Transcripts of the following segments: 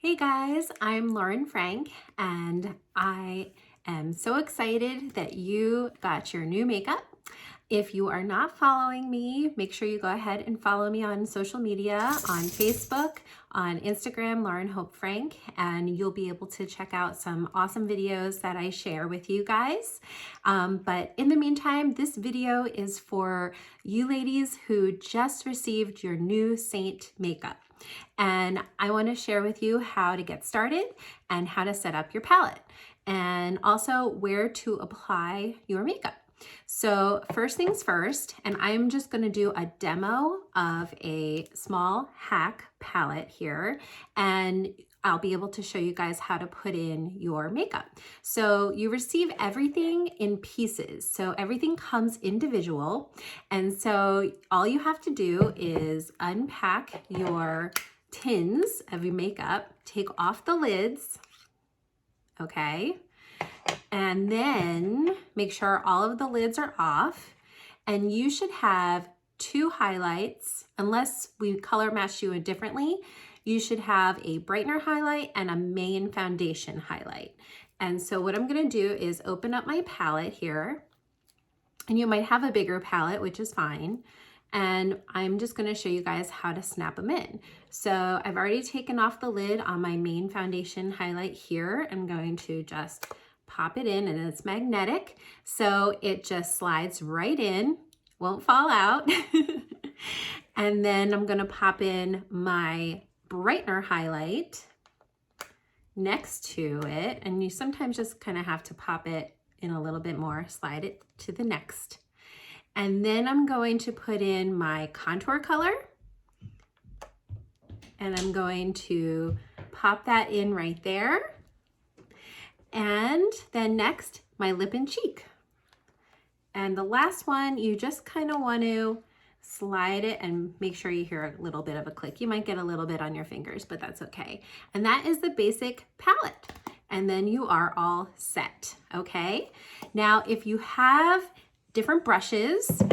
Hey guys, I'm Lauren Frank, and I am so excited that you got your new makeup. If you are not following me, make sure you go ahead and follow me on social media, on Facebook, on Instagram, Lauren Hope Frank, and you'll be able to check out some awesome videos that I share with you guys. But in the meantime, this video is for you ladies who just received your new Saint makeup. And I want to share with you how to get started and how to set up your palette, and also where to apply your makeup. So first things first, and I'm just going to do a demo of a small hack palette here, and I'll be able to show you guys how to put in your makeup. So you receive everything in pieces. So everything comes individual. And so all you have to do is unpack your tins of your makeup, take off the lids, okay? And then make sure all of the lids are off, and you should have two highlights. Unless we color match you differently, you should have a brightener highlight and a main foundation highlight. And so what I'm gonna do is open up my palette here, and you might have a bigger palette, which is fine. And I'm just gonna show you guys how to snap them in. So I've already taken off the lid on my main foundation highlight here. I'm going to just pop it in, and it's magnetic, so it just slides right in, won't fall out. And then I'm gonna pop in my brightener highlight next to it, and you sometimes just kind of have to pop it in a little bit more, slide it to the next. And then I'm going to put in my contour color, and I'm going to pop that in right there. And then next, my lip and cheek. And the last one, you just kind of want to slide it and make sure you hear a little bit of a click. You might get a little bit on your fingers, but that's okay. And that is the basic palette. And then you are all set, okay? Now, if you have different brushes,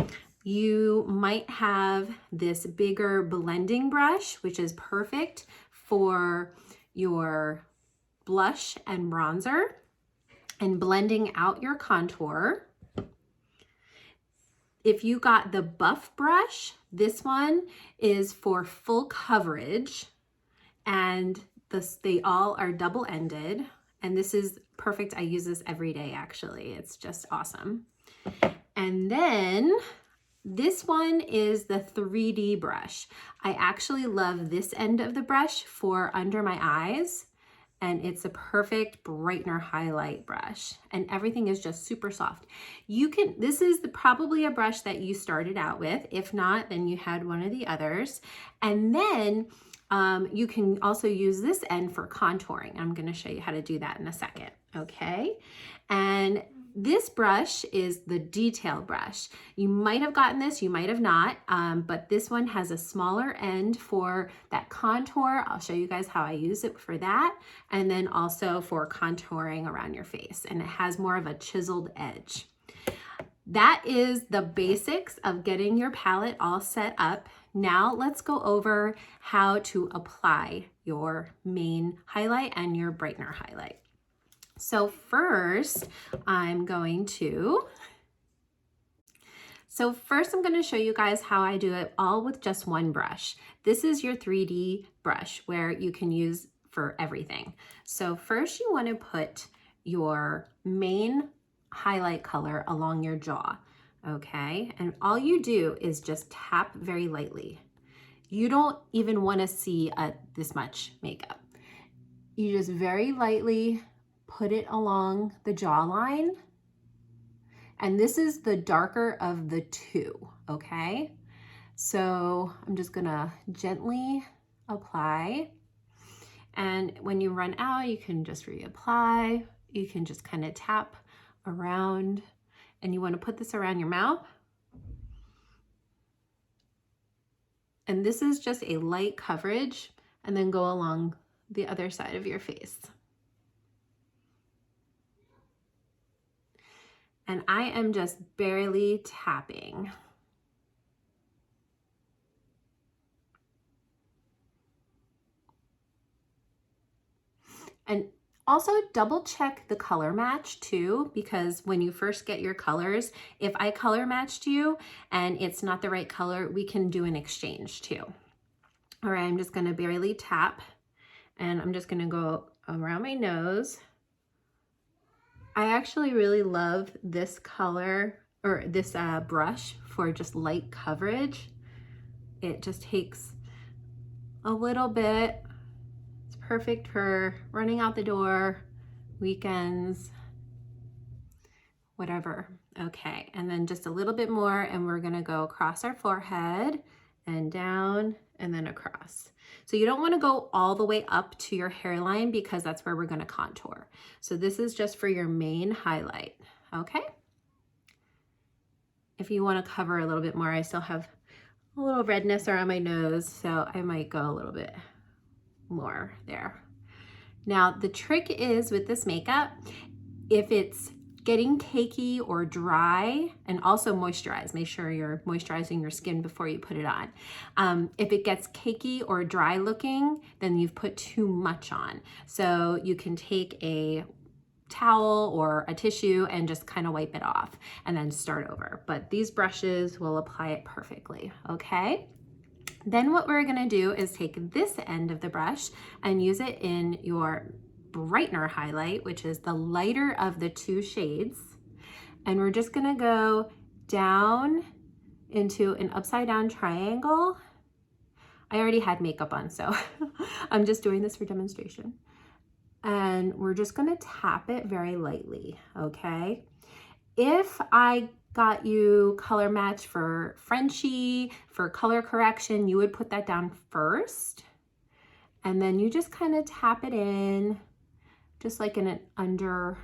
you might have this bigger blending brush, which is perfect for your blush and bronzer and blending out your contour. If you got the buff brush, this one is for full coverage, and they all are double-ended, and this is perfect. I use this every day, actually. It's just awesome. And then this one is the 3D brush. I actually love this end of the brush for under my eyes, and it's a perfect brightener highlight brush, and everything is just super soft. This is probably a brush that you started out with. If not, then you had one of the others. And then you can also use this end for contouring. I'm gonna show you how to do that in a second, okay? And this brush is the detail brush. You might have gotten this, you might have not, but this one has a smaller end for that contour. I'll show you guys how I use it for that, and then also for contouring around your face, and it has more of a chiseled edge. That is the basics of getting your palette all set up. Now let's go over how to apply your main highlight and your brightener highlight. So first, I'm going to show you guys how I do it all with just one brush. This is your 3D brush where you can use for everything. So first you want to put your main highlight color along your jaw, okay? And all you do is just tap very lightly. You don't even want to see this much makeup. You just very lightly put it along the jawline. And this is the darker of the two, okay? So I'm just gonna gently apply. And when you run out, you can just reapply. You can just kind of tap around, and you want to put this around your mouth. And this is just a light coverage, and then go along the other side of your face. And I am just barely tapping. Also, double check the color match too, because when you first get your colors, if I color matched you and it's not the right color, we can do an exchange too. All right, I'm just gonna barely tap, and I'm just gonna go around my nose. I actually really love this color, or this brush, for just light coverage. It just takes a little bit. It's perfect for running out the door, weekends, whatever. Okay, and then just a little bit more, and we're gonna go across our forehead and down and then across. So you don't wanna go all the way up to your hairline because that's where we're gonna contour. So this is just for your main highlight, okay? If you wanna cover a little bit more, I still have a little redness around my nose, so I might go a little bit more there. Now, the trick is with this makeup, if it's getting cakey or dry, and also moisturize, make sure you're moisturizing your skin before you put it on. If it gets cakey or dry looking, then you've put too much on. So you can take a towel or a tissue and just kind of wipe it off and then start over. But these brushes will apply it perfectly, okay? Then what we're gonna do is take this end of the brush and use it in your brightener highlight, which is the lighter of the two shades. And we're just gonna go down into an upside down triangle. I already had makeup on, so I'm just doing this for demonstration. And we're just gonna tap it very lightly, okay? If I got you color match for Frenchie, for color correction, you would put that down first. And then you just kind of tap it in, just like in an under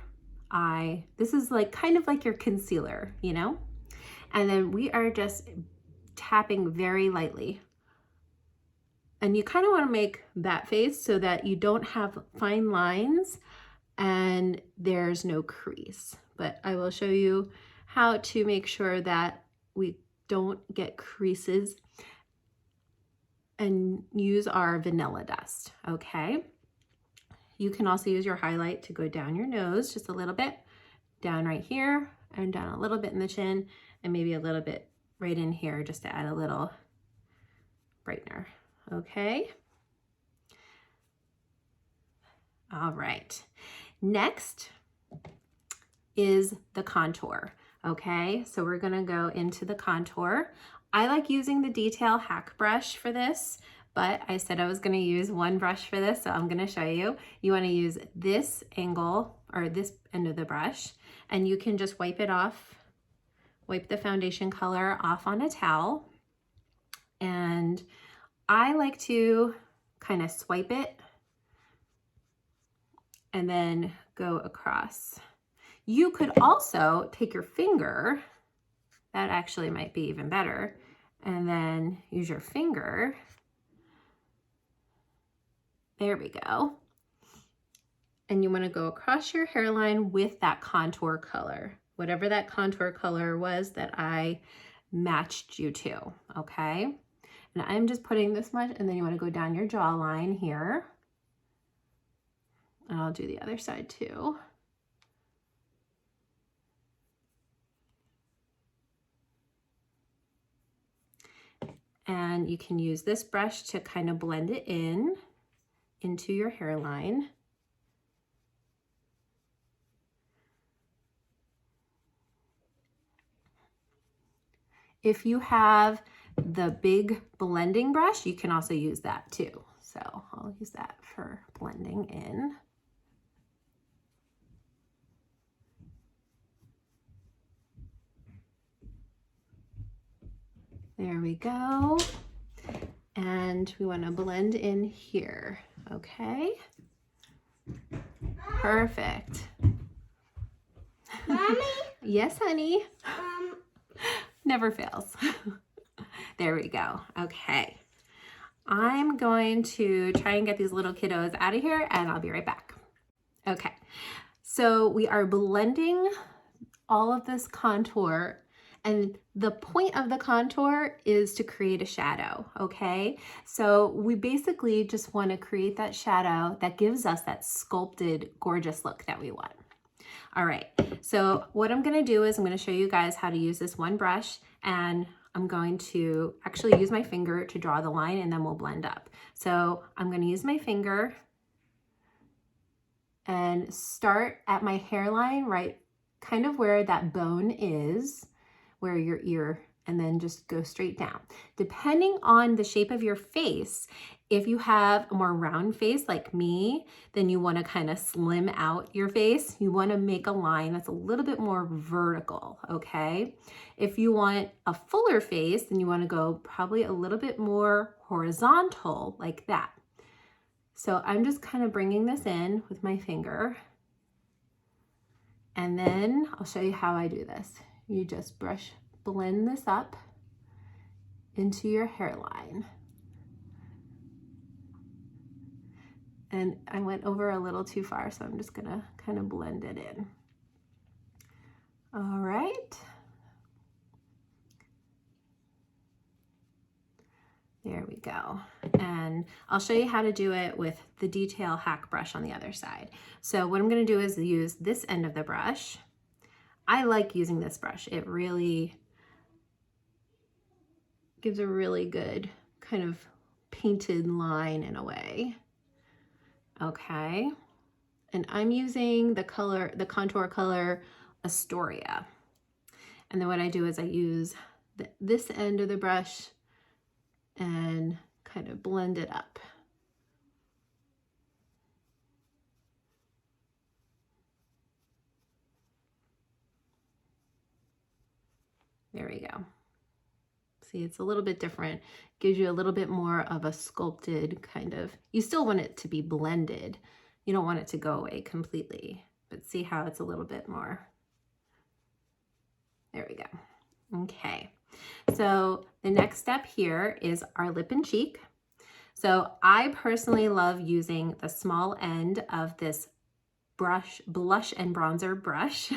eye. This is like kind of like your concealer, you know? And then we are just tapping very lightly. And you kind of want to make that face so that you don't have fine lines and there's no crease. But I will show you how to make sure that we don't get creases and use our vanilla dust, okay? You can also use your highlight to go down your nose just a little bit, down right here, and down a little bit in the chin, and maybe a little bit right in here just to add a little brightener, okay? All right, next is the contour, okay? So we're gonna go into the contour. I like using the Detail Hack brush for this, but I said I was gonna use one brush for this, so I'm gonna show you. You wanna use this angle, or this end of the brush, and you can just wipe it off, wipe the foundation color off on a towel. And I like to kind of swipe it and then go across. You could also take your finger, that actually might be even better, and then use your finger. There we go. And you want to go across your hairline with that contour color, whatever that contour color was that I matched you to, okay? And I'm just putting this much, and then you want to go down your jawline here. And I'll do the other side too. And you can use this brush to kind of blend it in into your hairline. If you have the big blending brush, you can also use that too. So I'll use that for blending in. There we go. And we want to blend in here, okay? Perfect. Mommy? Yes, honey? Never fails. There we go. Okay. I'm going to try and get these little kiddos out of here, and I'll be right back. Okay. So we are blending all of this contour, And the point of the contour is to create a shadow, okay? So we basically just want to create that shadow that gives us that sculpted, gorgeous look that we want. All right, so what I'm gonna do is I'm gonna show you guys how to use this one brush, and I'm going to actually use my finger to draw the line, and then we'll blend up. So I'm gonna use my finger and start at my hairline, right kind of where that bone is, where your ear, and then just go straight down. Depending on the shape of your face, if you have a more round face like me, then you want to kind of slim out your face. You want to make a line that's a little bit more vertical, okay? If you want a fuller face, then you want to go probably a little bit more horizontal like that. So I'm just kind of bringing this in with my finger, and then I'll show you how I do this. You just blend this up into your hairline. And I went over a little too far, so I'm just gonna kind of blend it in. All right. There we go. And I'll show you how to do it with the detail hack brush on the other side. So what I'm gonna do is use this end of the brush. I like using this brush. It really gives a really good kind of painted line in a way. Okay. And I'm using the contour color Astoria. And then what I do is I use this end of the brush and kind of blend it up. There we go. See, it's a little bit different. Gives you a little bit more of a sculpted kind of, you still want it to be blended. You don't want it to go away completely, but see how it's a little bit more. There we go. Okay. So the next step here is our lip and cheek. So I personally love using the small end of this blush and bronzer brush.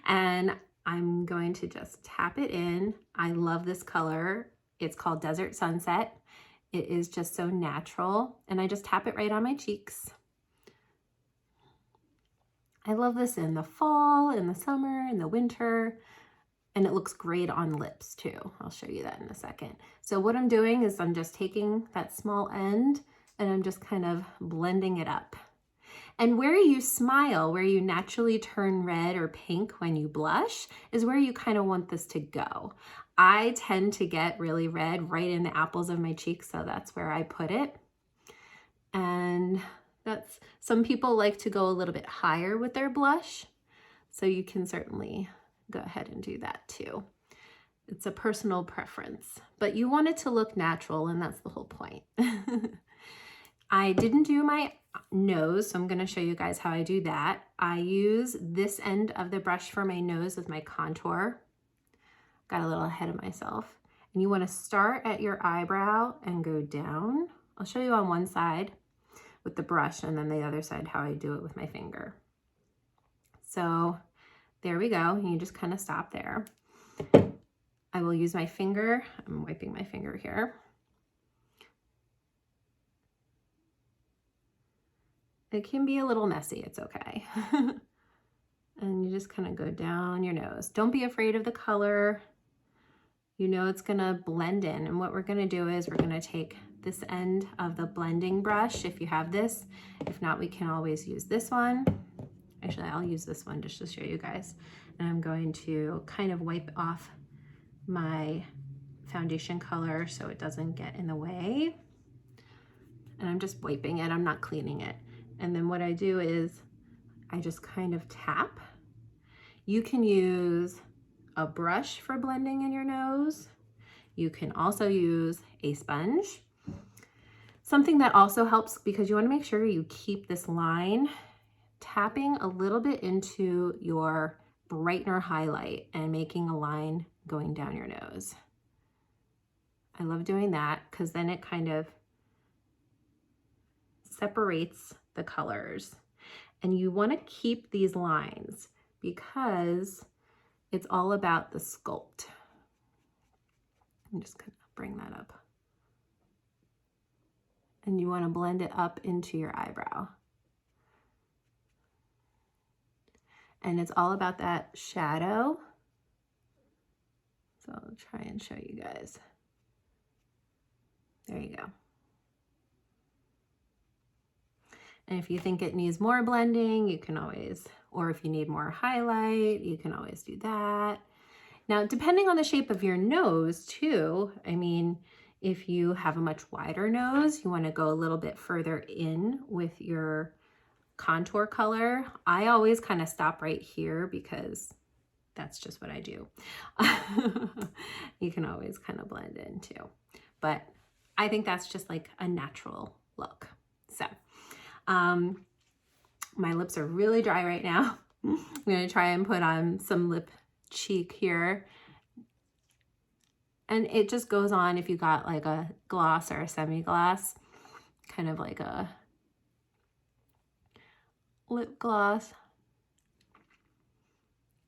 And I'm going to just tap it in. I love this color. It's called Desert Sunset. It is just so natural. And I just tap it right on my cheeks. I love this in the fall, in the summer, in the winter. And it looks great on lips too. I'll show you that in a second. So what I'm doing is I'm just taking that small end and I'm just kind of blending it up. And where you smile, where you naturally turn red or pink when you blush, is where you kind of want this to go. I tend to get really red right in the apples of my cheeks, so that's where I put it. And some people like to go a little bit higher with their blush, so you can certainly go ahead and do that too. It's a personal preference, but you want it to look natural, and that's the whole point. I didn't do my nose, so I'm going to show you guys how I do that. I use this end of the brush for my nose with my contour. Got a little ahead of myself. And you want to start at your eyebrow and go down. I'll show you on one side with the brush, and then the other side how I do it with my finger. So there we go. You just kind of stop there. I will use my finger. I'm wiping my finger here. It can be a little messy, it's okay. And you just kind of go down your nose. Don't be afraid of the color. You know it's gonna blend in. And what we're gonna do is we're gonna take this end of the blending brush, if you have this. If not, we can always use this one. Actually, I'll use this one just to show you guys. And I'm going to kind of wipe off my foundation color so it doesn't get in the way. And I'm just wiping it, I'm not cleaning it. And then what I do is I just kind of tap. You can use a brush for blending in your nose. You can also use a sponge. Something that also helps, because you want to make sure you keep this line, tapping a little bit into your brightener highlight and making a line going down your nose. I love doing that because then it kind of separates the colors. And you want to keep these lines because it's all about the sculpt. I'm just gonna bring that up. And you want to blend it up into your eyebrow. And it's all about that shadow. So I'll try and show you guys. There you go. And if you think it needs more blending, you can always, or if you need more highlight, you can always do that. Now, depending on the shape of your nose too, I mean, if you have a much wider nose, you want to go a little bit further in with your contour color. I always kind of stop right here because that's just what I do. You can always kind of blend in too, but I think that's just like a natural look. So my lips are really dry right now. I'm gonna try and put on some lip cheek here. And it just goes on if you got like a gloss or a semi-gloss, kind of like a lip gloss.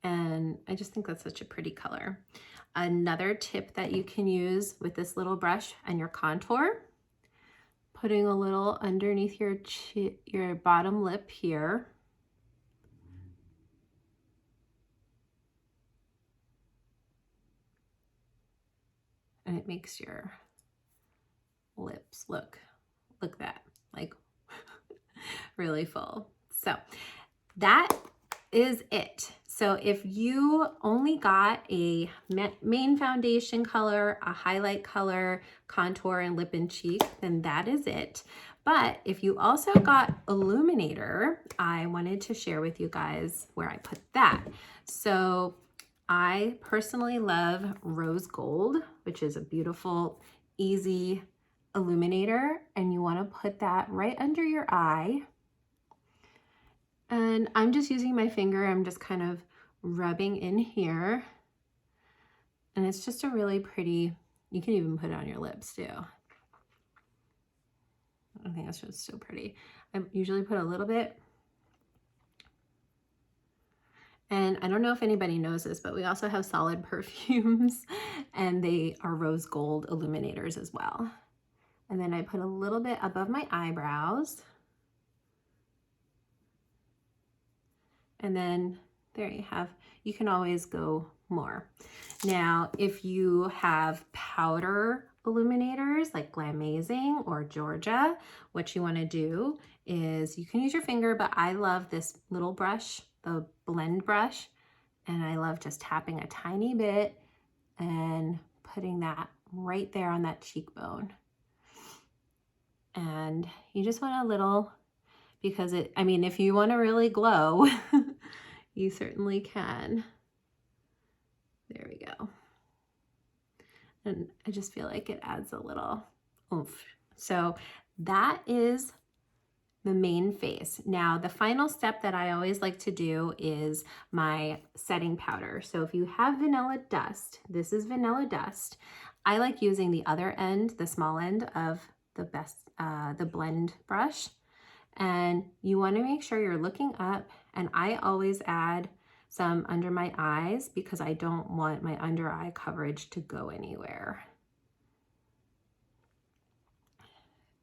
And I just think that's such a pretty color. Another tip that you can use with this little brush and your contour, putting a little underneath your bottom lip here. And it makes your lips look that, like really full. So that is it. So if you only got a main foundation color, a highlight color, contour, and lip and cheek, then that is it. But if you also got illuminator, I wanted to share with you guys where I put that. So I personally love rose gold, which is a beautiful, easy illuminator, and you want to put that right under your eye. And I'm just using my finger, I'm just kind of rubbing in here. And it's just a really pretty, you can even put it on your lips too. I think that's just so pretty. I usually put a little bit. And I don't know if anybody knows this, but we also have solid perfumes and they are rose gold illuminators as well. And then I put a little bit above my eyebrows. And then there you have, you can always go more. Now, if you have powder illuminators like Glamazing or Georgia, what you want to do is you can use your finger, but I love this little brush, the blend brush, and I love just tapping a tiny bit and putting that right there on that cheekbone. And you just want a little, because it, I mean, if you want to really glow, you certainly can. There we go. And I just feel like it adds a little oomph. So that is the main face. Now, the final step that I always like to do is my setting powder. So if you have vanilla dust, this is vanilla dust. I like using the other end, the small end of the blend brush. And you want to make sure you're looking up, and I always add some under my eyes because I don't want my under eye coverage to go anywhere.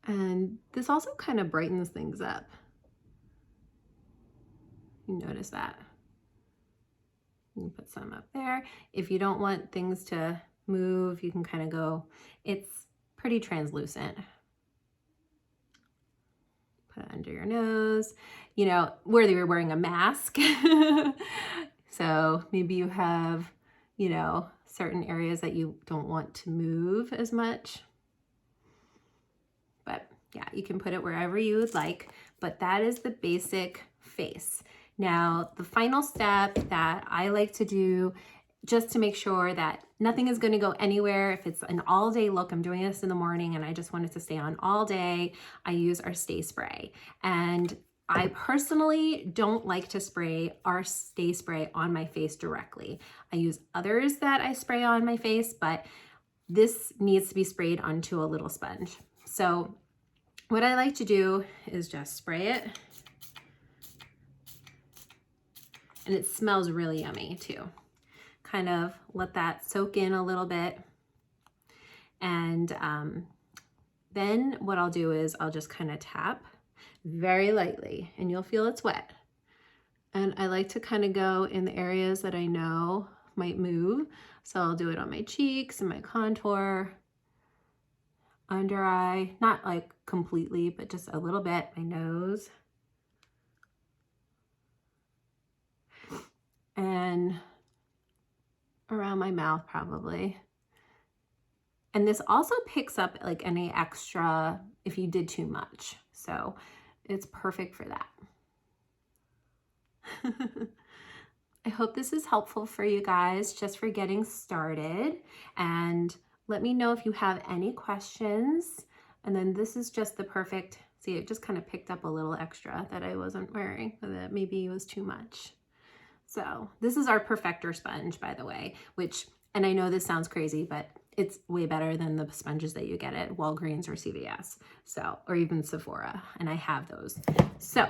And this also kind of brightens things up. You notice that. You can put some up there. If you don't want things to move, you can kind of go, it's pretty translucent. Put it under your nose, you know, whether you're wearing a mask. So maybe you have, you know, certain areas that you don't want to move as much. But yeah, you can put it wherever you would like, but that is the basic face. Now, the final step that I like to do just to make sure that nothing is going to go anywhere. If it's an all day look, I'm doing this in the morning and I just want it to stay on all day, I use our Stay Spray. And I personally don't like to spray our Stay Spray on my face directly. I use others that I spray on my face, but this needs to be sprayed onto a little sponge. So what I like to do is just spray it. And it smells really yummy too. kind of let that soak in a little bit. And then what I'll do is I'll just kind of tap very lightly, and you'll feel it's wet. And I like to kind of go in the areas that I know might move. So I'll do it on my cheeks and my contour, under eye, not like completely, but just a little bit, my nose. And around my mouth probably. And this also picks up like any extra if you did too much. So it's perfect for that. I hope this is helpful for you guys just for getting started, and let me know if you have any questions. And then this is just the perfect, see, it just kind of picked up a little extra that I wasn't wearing, that maybe was too much. So this is our Perfector sponge, by the way, which, and I know this sounds crazy, but it's way better than the sponges that you get at Walgreens or CVS, so, or even Sephora, and I have those. So,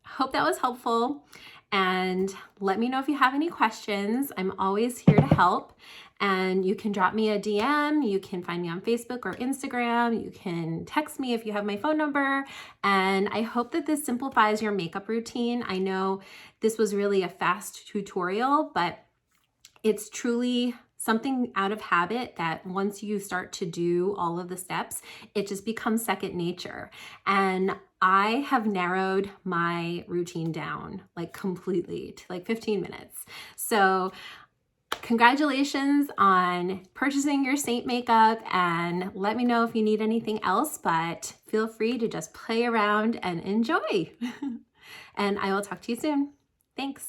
hope that was helpful, and let me know if you have any questions. I'm always here to help, and you can drop me a DM, you can find me on Facebook or Instagram, you can text me if you have my phone number, and I hope that this simplifies your makeup routine. I know this was really a fast tutorial, but it's truly something out of habit that once you start to do all of the steps, it just becomes second nature. And I have narrowed my routine down like completely to like 15 minutes. So congratulations on purchasing your Saint makeup, and let me know if you need anything else, but feel free to just play around and enjoy. And I will talk to you soon. Thanks.